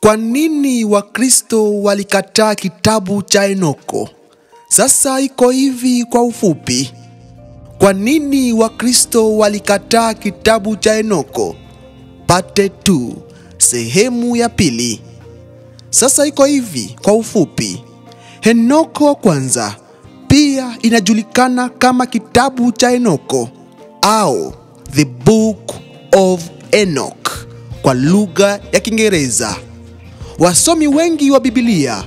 Kwa nini Wakristo walikataa kitabu cha Enoko? Sasa iko hivi kwa ufupi. Kwa nini Wakristo walikataa kitabu cha Enoko? Part 2, sehemu ya pili. Sasa iko hivi kwa ufupi. Enoko wa kwanza pia inajulikana kama kitabu cha Enoko au The Book of Enoch kwa lugha ya Kiingereza. Wasomi wengi wa Biblia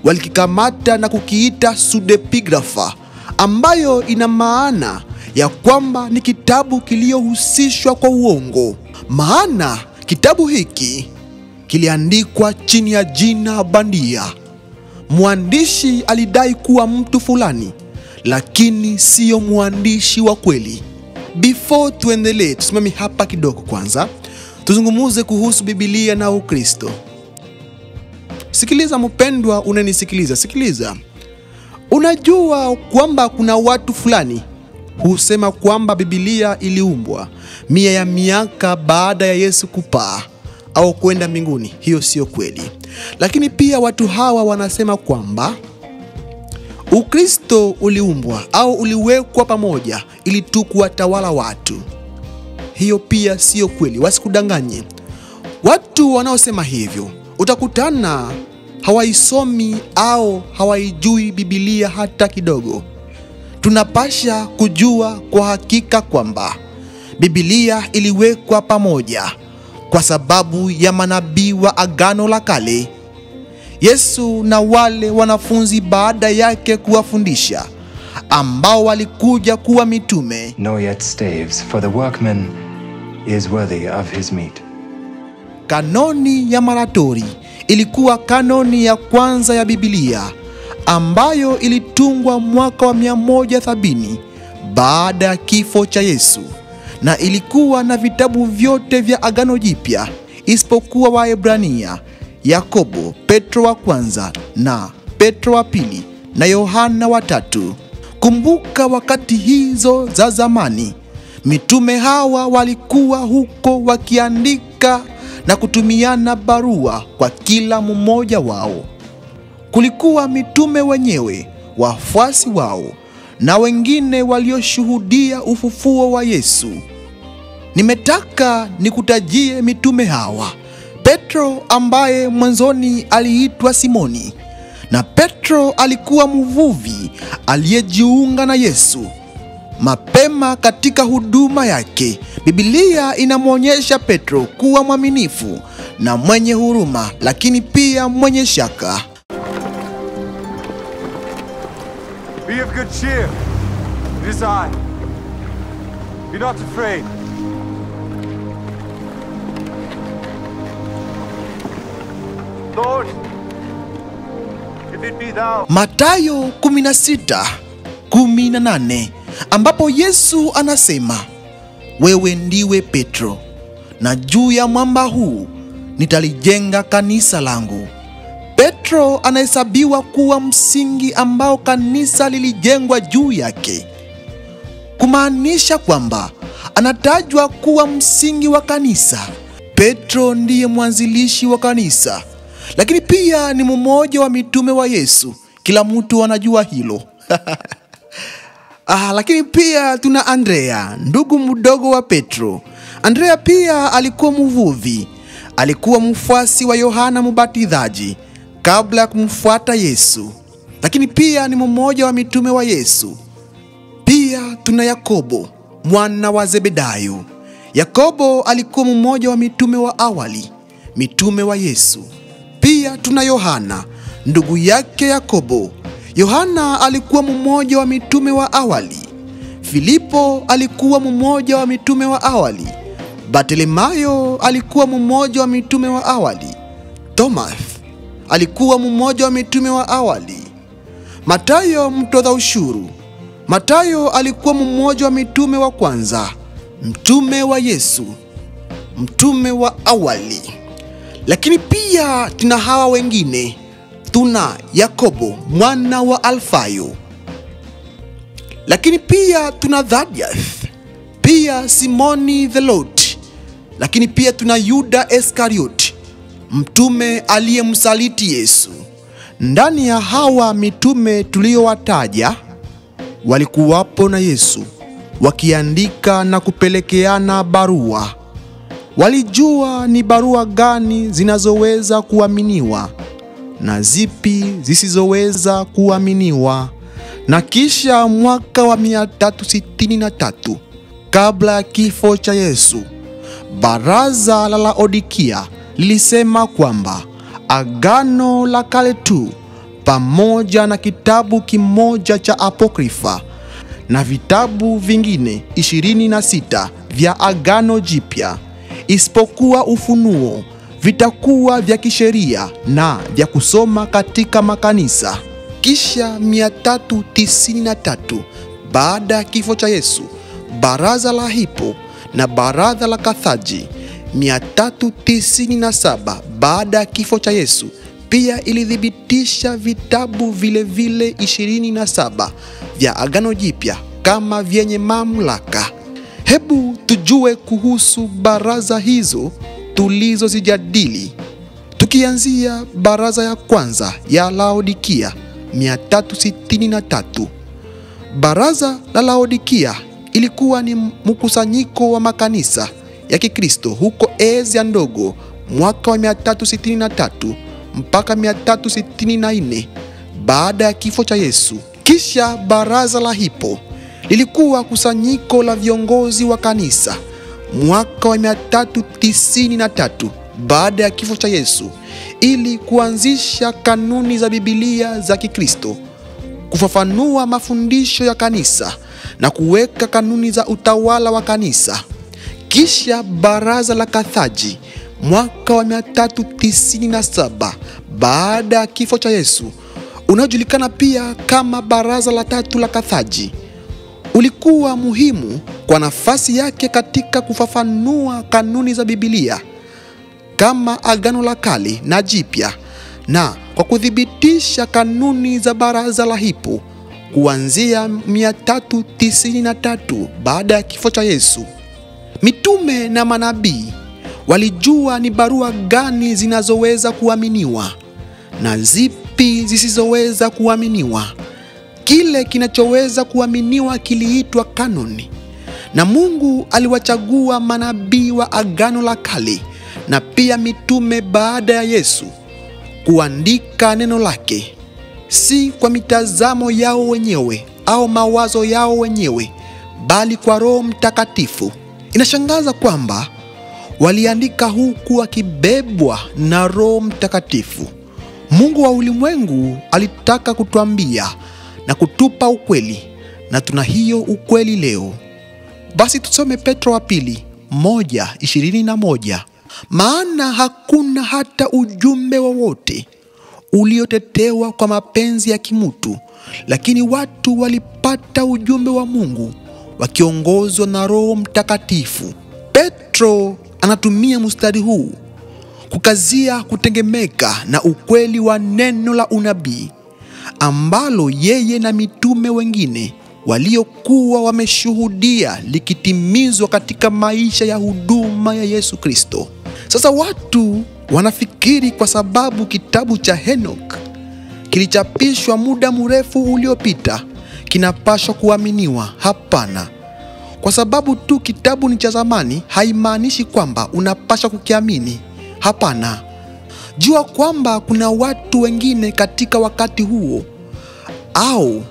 walikikamata na kukiita pseudepigrapha, ambayo ina maana ya kwamba ni kitabu kiliohusishwa kwa uongo. Maana kitabu hiki kiliandikwa chini ya jina bandia. Mwandishi alidai kuwa mtu fulani, lakini sio mwandishi wa kweli. Before tuendelee, tusimame hapa kidogo kwanza. Tuzungumuze kuhusu Biblia na Ukristo. Sikiliza mpendwa, unanisikiliza, sikiliza. Unajua kwamba kuna watu fulani husema kwamba Biblia iliumbwa 100 ya miaka baada ya Yesu kupaa au kwenda mbinguni. Hiyo sio kweli. Lakini pia watu hawa wanasema kwamba Ukristo uliumbwa au uliwekwa pamoja ili tu kuwatawala watu. Hiyo pia sio kweli, wasikudanganye. Watu wanaosema hivyo utakutana hawaisomi au hawaijui Biblia hata kidogo. Tunapasha kujua kwa hakika kwamba Biblia iliwekwa pamoja kwa sababu ya manabii wa Agano la Kale, Yesu na wale wanafunzi baada yake kuwafundisha, ambao walikuja kuwa mitume. Nor yet staves, for the workman is worthy of his meat. Kanoni ya Maratori ilikuwa kanoni ya kwanza ya Biblia, ambayo ilitungwa mwaka wa 170 baada ya kifo cha Yesu, na ilikuwa na vitabu vyote vya Agano Jipya isipokuwa Waebrania, Yakobo, Petro wa kwanza na Petro wa pili na Yohana wa tatu. Kumbuka wakati hizo za zamani, mitume hawa walikuwa huko wakiandika na kutumiana barua kwa kila mmoja wao. Kulikuwa mitume wenyewe, wafuasi wao, na wengine walioshuhudia ufufuo wa Yesu. Nimetaka nikutajie mitume hawa. Petro, ambaye mwanzoni aliitwa Simoni, na Petro alikuwa mvuvi aliyejiunga na Yesu. Mapema katika huduma yake, Biblia inamwonyesha Petro kuwa mwaminifu na mwenye huruma, lakini pia mwenye shaka. Be of good cheer. It is I. Be not afraid. Lord, if it be thou. Mathayo 16:18, ambapo Yesu anasema, wewe ndiwe Petro, na juu ya mwamba huu nitalijenga kanisa langu. Petro anahesabiwa kuwa msingi ambao kanisa lilijengwa juu yake, kumaanisha kwamba anatajwa kuwa msingi wa kanisa. Petro ndiye mwanzilishi wa kanisa, lakini pia ni mmoja wa mitume wa Yesu. Kila mtu anajua hilo. Lakini pia tuna Andrea, ndugu mdogo wa Petro. Andrea pia alikuwa mvuvi. Alikuwa mfuasi wa Yohana Mbatizaji kabla ya kumfuata Yesu, lakini pia ni mmoja wa mitume wa Yesu. Pia tuna Yakobo, mwana wa Zebedayo. Yakobo alikuwa mmoja wa mitume wa awali, mitume wa Yesu. Pia tuna Yohana, ndugu yake Yakobo. Yohana alikuwa mmoja wa mitume wa awali. Filipo alikuwa mmoja wa mitume wa awali. Bartimayo alikuwa mmoja wa mitume wa awali. Thomas alikuwa mmoja wa mitume wa awali. Mathayo mtoza ushuru. Mathayo alikuwa mmoja wa mitume wa kwanza, mtume wa Yesu, mtume wa awali. Lakini pia tuna hawa wengine. Tuna Yakobo, mwana wa Alfayo. Lakini pia tuna Thaddeus, pia Simoni the Lord. Lakini pia tuna Yuda Iskarioti, mtume aliyemsaliti Yesu. Ndani ya hawa mitume tuliowataja walikuwapo na Yesu, wakiandika na kupelekeana barua. Walijua ni barua gani zinazoweza kuaminiwa na zipi zisizoweza kuaminiwa. Na kisha mwaka wa 363 kabla ya kifo cha Yesu, baraza la Laodikia lilisema kwamba Agano la Kale tu pamoja na kitabu kimoja cha Apokrifa na vitabu vingine 26 vya Agano Jipya isipokuwa Ufunuo vitakuwa vya kisheria na vya kusoma katika makanisa. Kisha 393 baada ya kifo cha Yesu, baraza la Hippo na baraza la Carthage 397 baada ya kifo cha Yesu pia ilithibitisha vitabu vile 27 vya Agano Jipya kama vyenye mamlaka. Hebu tujue kuhusu baraza hizo tulizozijadili, tukianzia baraza ya kwanza ya Laodikia 363. Baraza la Laodikia ilikuwa ni mkusanyiko wa makanisa ya Kikristo huko Asia Ndogo mwaka wa 363 mpaka 364 baada ya kifo cha Yesu. Kisha baraza la Hippo lilikuwa kusanyiko la viongozi wa kanisa mwaka wa 393 baada ya kifo cha Yesu, ili kuanzisha kanuni za Biblia za Kikristo, kufafanua mafundisho ya kanisa na kuweka kanuni za utawala wa kanisa. Kisha baraza la Carthage mwaka wa 397 baada ya kifo cha Yesu, unaojulikana pia kama baraza la tatu la Carthage, ulikuwa muhimu kwa nafasi yake katika kufafanua kanuni za Biblia kama Agano la Kale na Jipya, na kwa kuthibitisha kanuni za baraza la Hippo kuanzia 393 baada ya kifo cha Yesu. Mitume na manabii walijua ni barua gani zinazoweza kuaminiwa na zipi zisizoweza kuaminiwa. Kile kinachoweza kuaminiwa kiliitwa kanoni, na Mungu aliwachagua manabii wa Agano la Kale na pia mitume baada ya Yesu kuandika neno lake, si kwa mitazamo yao wenyewe au mawazo yao wenyewe, bali kwa Roho Mtakatifu. Inashangaza kwamba waliandika huku wakibebwa na Roho Mtakatifu. Mungu wa ulimwengu alitaka kutuambia na kutupa ukweli, na tuna hiyo ukweli leo. Basi tusome Petro wa pili 1:21. Maana hakuna hata ujumbe wowote uliotetewa kwa mapenzi ya kimutu, lakini watu walipata ujumbe wa Mungu wakiongozwa na Roho Mtakatifu. Petro anatumia mstari huu kukazia kutegemeka na ukweli wa neno la unabii ambalo yeye na mitume wengine waliokuwa wameshuhudia likitimizwa katika maisha ya huduma ya Yesu Kristo. Sasa watu wanafikiri kwa sababu kitabu cha Henok kilichapishwa muda mrefu uliopita kinapaswa kuaminiwa. Hapana. Kwa sababu tu kitabu ni cha zamani haimaanishi kwamba unapaswa kukiamini. Hapana. Jua kwamba kuna watu wengine katika wakati huo au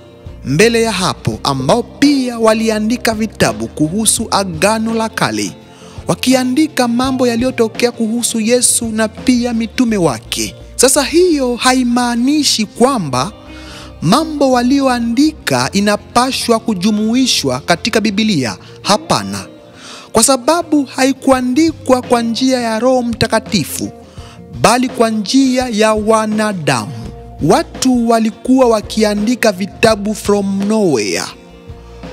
mbele ya hapo ambao pia waliandika vitabu kuhusu Agano la Kale, wakiandika mambo yaliyotokea kuhusu Yesu na pia mitume wake. Sasa hiyo haimaanishi kwamba mambo walioandika inapaswa kujumuishwa katika Biblia. Hapana. Kwa sababu haikuandikwa kwa njia ya Roho Mtakatifu, bali kwa njia ya wanadamu. Watu walikuwa wakiandika vitabu from nowhere,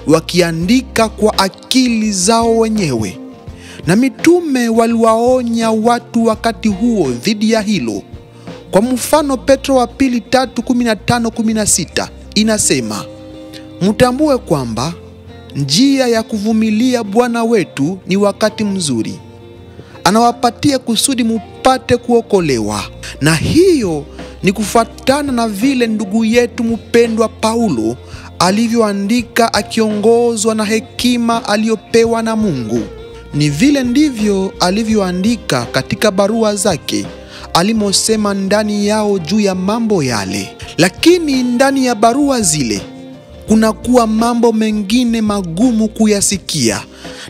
wakiandika kwa akili zao wenyewe, na mitume waliwaonya watu wakati huo dhidi ya hilo. Kwa mfano, Petro wa pili 3:15-16 inasema, mtambue kwamba njia ya kuvumilia Bwana wetu ni wakati mzuri. anawapatia kusudi mupate kuokolewa. Na hiyo ni kufuatana na vile ndugu yetu mpendwa Paulo alivyoandika akiongozwa na hekima aliyopewa na Mungu. Ni vile ndivyo alivyoandika katika barua zake alimosema ndani yao juu ya mambo yale. Lakini ndani ya barua zile kunakuwa mambo mengine magumu kuyasikia,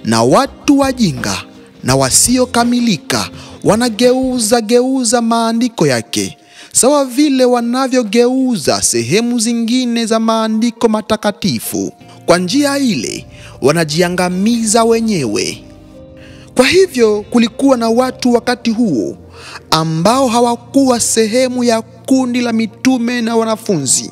na watu wajinga na wasiokamilika wanageuza maandiko yake, sawa vile wanavyogeuza sehemu zingine za maandiko matakatifu. Kwa njia ile wanajiangamiza wenyewe. Kwa hivyo kulikuwa na watu wakati huo ambao hawakuwa sehemu ya kundi la mitume na wanafunzi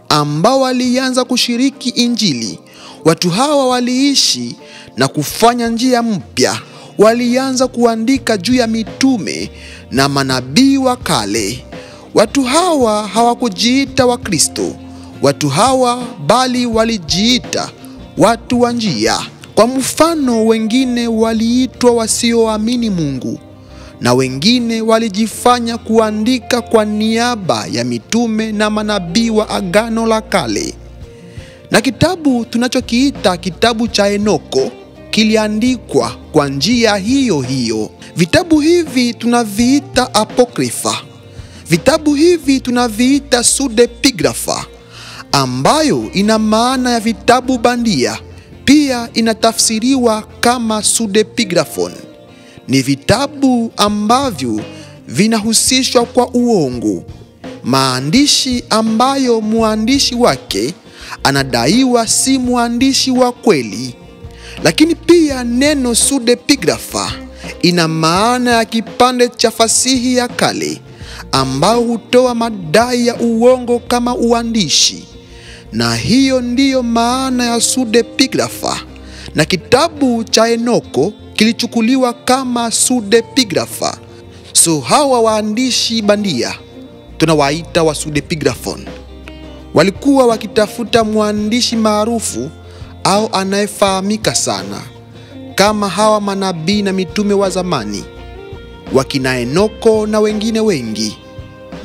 ambao walianza kushiriki Injili. Watu hawa waliishi na kufanya njia mpya. Walianza kuandika juu ya mitume na manabii wa kale. Watu hawa hawakujiita wa Kristo. Watu hawa bali walijiita watu wa njia. Kwa mfano, wengine waliitwa wasioamini Mungu, na wengine walijifanya kuandika kwa niaba ya mitume na manabii wa Agano la Kale. Na kitabu tunachokiita kitabu cha Enoko kiliandikwa kwa njia hiyo hiyo. Vitabu hivi tunaviita apokrifa. Vitabu hivi tunaviita pseudepigrapha, ambayo ina maana ya vitabu bandia. Pia inatafsiriwa kama pseudepigraphon. Ni vitabu ambavyo vinahusishwa kwa uongo, maandishi ambayo muandishi wake anadaiwa si muandishi wa kweli. Lakini pia neno pseudepigrapha ina maana ya kipande cha fasihi ya kale ambao hutoa madai ya uongo kama uandishi. Na hiyo ndiyo maana ya pseudepigrapha. Na kitabu cha Enoko kilichukuliwa kama pseudepigrapha. So hawa waandishi bandia tunawaita wa pseudepigraphon. Walikuwa wakitafuta mwandishi maarufu au anayefahamika sana, kama hawa manabii na mitume wa zamani, wakina Enoko na wengine wengi.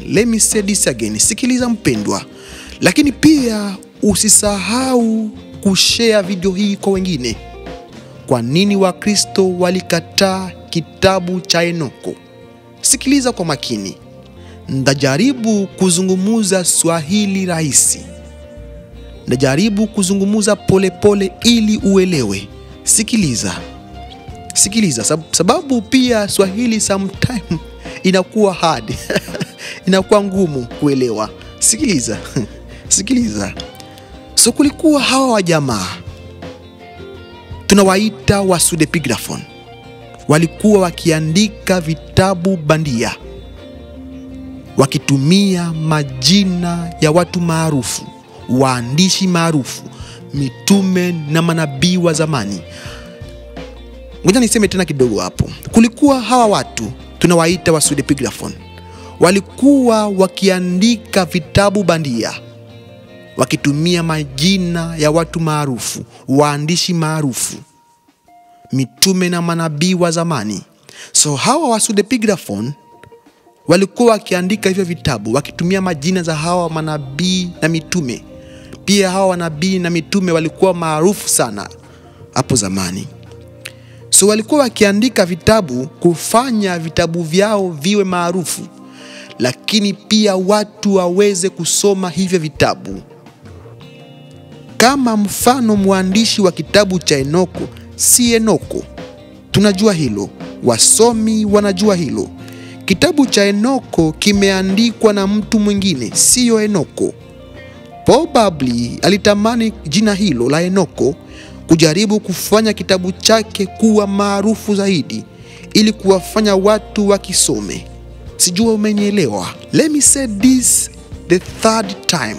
Let me say this again. Sikiliza mpendwa, lakini pia usisahau kushare video hii kwa wengine. Kwa nini Wakristo walikataa kitabu cha Enoko? Sikiliza kwa makini. Ndajaribu kuzungumuza Swahili rahisi. Ndajaribu kuzungumuza polepole ili uelewe. Sikiliza. Sababu pia Swahili sometime inakuwa hard. Inakuwa ngumu kuelewa. Sikiliza. So kulikuwa hawa wajamaa tunawaita wa pseudepigraphon. Walikuwa wakiandika vitabu bandia, wakitumia majina ya watu maarufu, waandishi maarufu, mitume na manabii wa zamani. Ngoja niseme tena kidogo hapo. Kulikuwa hawa watu tunawaita wa pseudepigraphon. Walikuwa wakiandika vitabu bandia, wakitumia majina ya watu maarufu, waandishi maarufu, mitume na manabii wa zamani. So hawa wa pseudepigraphon walikuwa wakiandika hivyo vitabu wakitumia majina za hawa manabii na mitume. Pia hawa manabii na mitume walikuwa maarufu sana hapo zamani. So walikuwa wakiandika vitabu kufanya vitabu vyao viwe maarufu, lakini pia watu waweze kusoma hivyo vitabu. Kama mfano, mwandishi wa kitabu cha Enoko si Enoko. Tunajua hilo, wasomi wanajua hilo. Kitabu cha Enoko kimeandikwa na mtu mwingine, sio Enoko. Probably alitamani jina hilo la Enoko kujaribu kufanya kitabu chake kuwa maarufu zaidi ili kuwafanya watu wakisome. Sijua umenielewa. Let me say this the third time.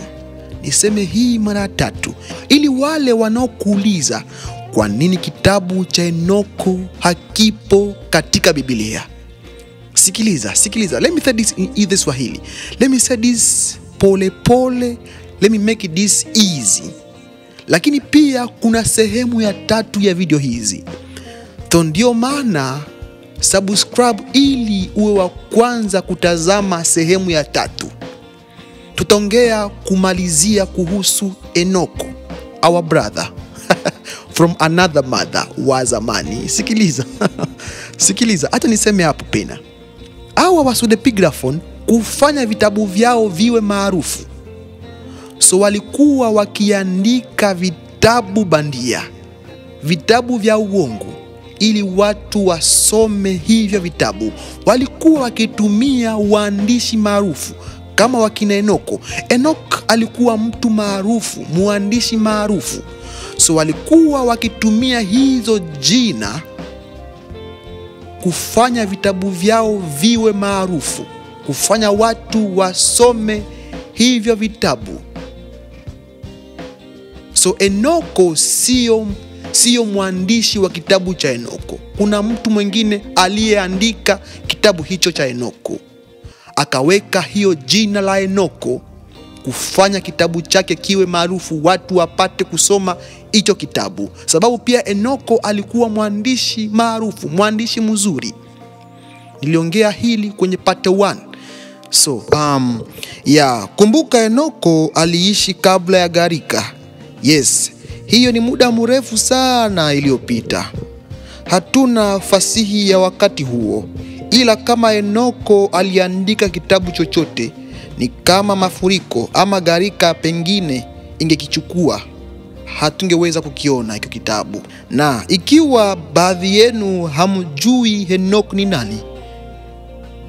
Niseme hii mara tatu ili wale wanaokuuliza kwa nini kitabu cha Enoko hakipo katika Biblia. Sikiliza. Let me say this in either Swahili. Let me say this pole. Let me make it this easy. Lakini pia kuna sehemu ya tatu ya video hizi. Ndio maana subscribe ili uwe wa kwanza kutazama sehemu ya 3. Tutaongea kumalizia kuhusu Enoko, our brother from another mother wa zamani. Sikiliza sikiliza, hata niseme hapo pena. Hawa wasudepigraphon kufanya vitabu vyao viwe maarufu, so walikuwa wakiandika vitabu bandia, vitabu vya uongo, ili watu wasome hivyo vitabu. Walikuwa wakitumia waandishi maarufu kama wakina Enoko. Enoch alikuwa mtu maarufu, muandishi maarufu, so walikuwa wakitumia hizo jina kufanya vitabu vyao viwe maarufu, kufanya watu wasome hivyo vitabu. So Enoko sio mwandishi wa kitabu cha Enoko. Kuna mtu mwingine aliyeandika kitabu hicho cha Enoko, akaweka hiyo jina la Enoko kufanya kitabu chake kiwe maarufu, watu wapate kusoma hicho kitabu. Sababu pia Enoko alikuwa mwandishi maarufu, mwandishi mzuri. Niliongea hili kwenye part 1. So kumbuka Enoko aliishi kabla ya gharika. Yes, hiyo ni muda mrefu sana iliyopita. Hatuna fasihi ya wakati huo, ila kama Enoko aliandika kitabu chochote, ni kama mafuriko ama gharika pengine ingekichukua, hatungeweza kukiona hicho kitabu. Na ikiwa baadhi yenu hamjui Enoch ni nani,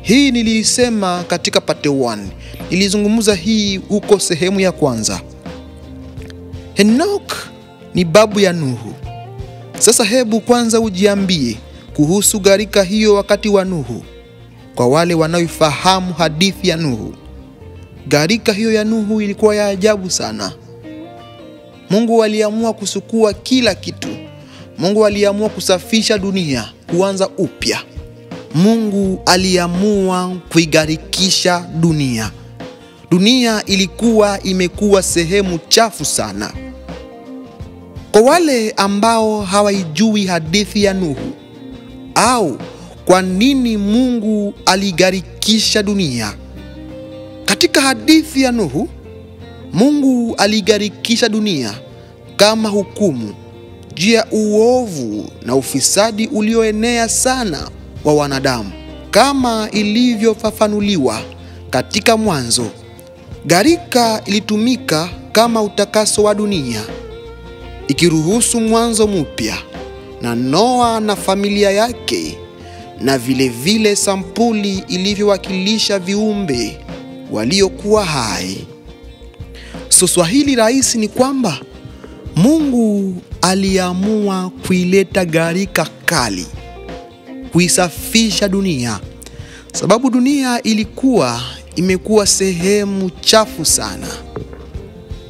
hii nilisema katika part 1. Nilizungumza hii huko sehemu ya kwanza. Enoch ni babu ya Nuhu. Sasa hebu kwanza ujiambie kuhusu gharika hiyo wakati wa Nuhu. Kwa wale wanaoifahamu hadithi ya Nuhu, gharika hiyo ya Nuhu ilikuwa ya ajabu sana. Mungu aliamua kusukua kila kitu. Mungu aliamua kusafisha dunia, kuanza upya. Mungu aliamua kuigharikisha dunia. Dunia ilikuwa imekuwa sehemu chafu sana. Kwa wale ambao hawaijui hadithi ya Nuhu, au kwa nini Mungu aligharikisha dunia, katika hadithi ya Nuhu, Mungu aligharikisha dunia kama hukumu juu ya uovu na ufisadi ulioenea sana wa wanadamu. Kama ilivyofafanuliwa katika Mwanzo, gharika ilitumika kama utakaso wa dunia, ikiruhusu mwanzo mpya na Noa na familia yake, na vile sampuli ilivyowakilisha viumbe waliokuwa hai. So swahili rahisi ni kwamba Mungu aliamua kuileta gharika kali, kuisafisha dunia, sababu dunia ilikuwa imekuwa sehemu chafu sana.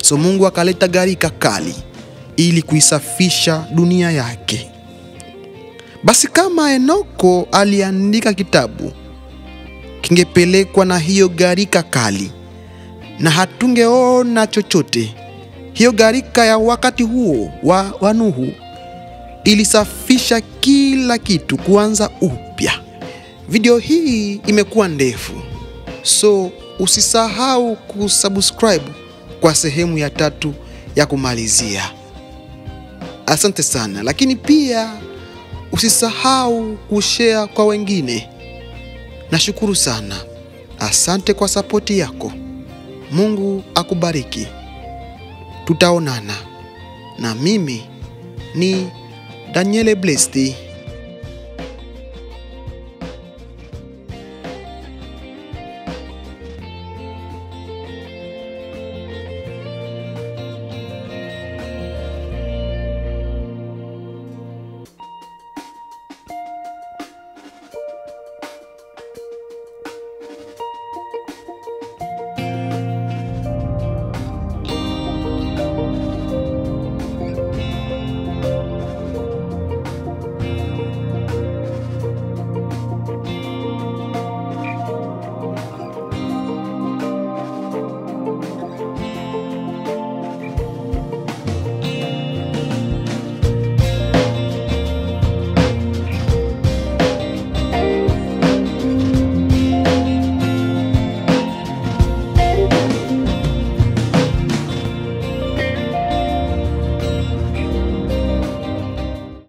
So Mungu akaleta gharika kali ili kuisafisha dunia yake. Basi kama Enoko aliandika kitabu, kingepelekwa na hiyo gharika kali, na hatungeona chochote. Hiyo gharika ya wakati huo wa Nuhu ilisafisha kila kitu, kuanza upya. Video hii imekuwa ndefu, so usisahau kusubscribe kwa sehemu ya 3 ya kumalizia. Asante sana, lakini pia usisahau kushare kwa wengine. Nashukuru sana. Asante kwa sapoti yako. Mungu akubariki. Tutaonana. Na mimi ni Daniele Blessed.